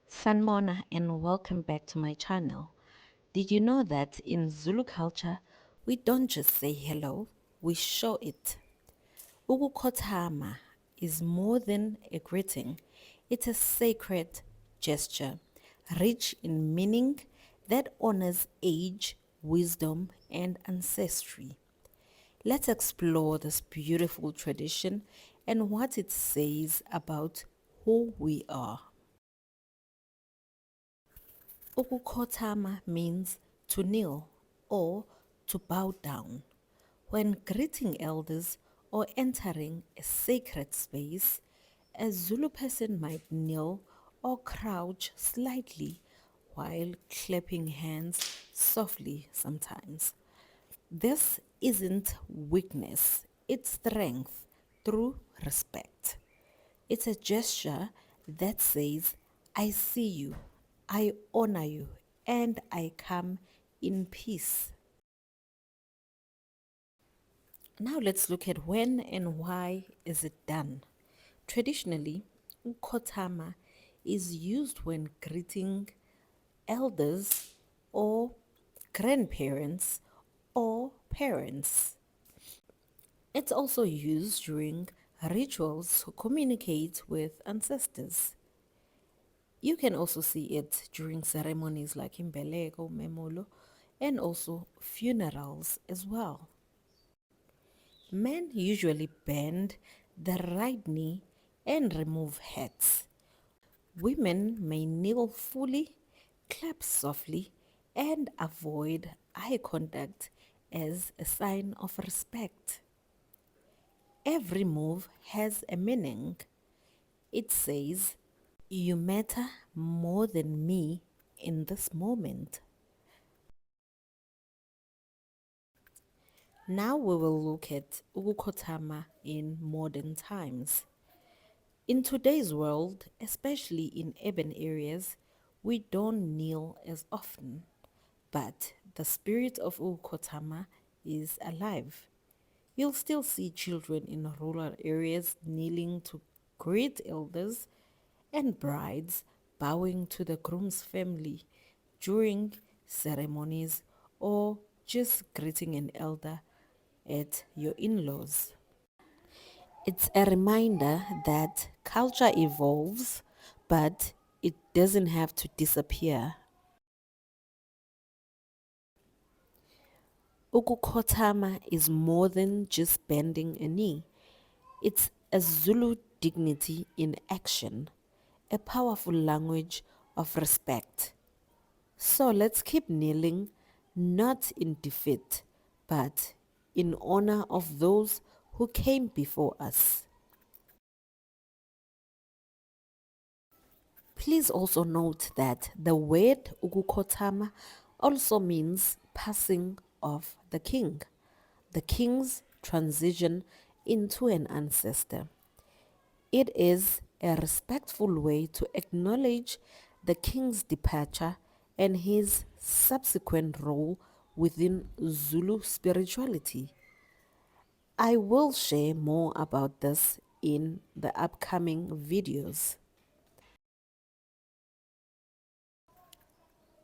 Sanmona and welcome back to my channel. Did you know that in Zulu culture, we don't just say hello, we show it. Ukukhothama is more than a greeting. It's a sacred gesture, rich in meaning that honors age, wisdom, and ancestry. Let's explore this beautiful tradition and what it says about who we are. Ukukhothama means to kneel or to bow down. When greeting elders or entering a sacred space, a Zulu person might kneel or crouch slightly while clapping hands softly sometimes. This isn't weakness, it's strength through respect. It's a gesture that says, I see you, I honor you, and I come in peace. Now let's look at when and why is it done. Traditionally, ukhothama is used when greeting elders or grandparents or parents. It's also used during rituals to communicate with ancestors. You can also see it during ceremonies like imbeleko, umemulo, and also funerals as well. Men usually bend the right knee and remove hats. Women may kneel fully, clap softly, and avoid eye contact as a sign of respect. Every move has a meaning. It says, you matter more than me in this moment. Now we will look at Ukukhothama in modern times. In today's world, especially in urban areas, we don't kneel as often, but the spirit of Ukukhothama is alive. You'll still see children in rural areas kneeling to greet elders and brides bowing to the groom's family during ceremonies or just greeting an elder at your in-laws. It's a reminder that culture evolves, but it doesn't have to disappear. Ukukhothama is more than just bending a knee. It's a Zulu dignity in action, a powerful language of respect. So let's keep kneeling, not in defeat, but in honor of those who came before us. Please also note that the word Ukukhothama also means passing of the king, the king's transition into an ancestor. It is a respectful way to acknowledge the king's departure and his subsequent role within Zulu spirituality. I will share more about this in the upcoming videos.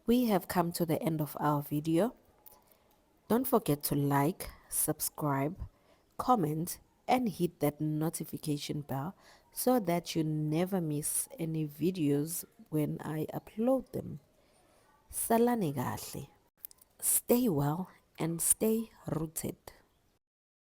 We have come to the end of our video. Don't forget to like, subscribe, comment, and hit that notification bell so that you never miss any videos when I upload them. Salani kahle. Stay well and stay rooted.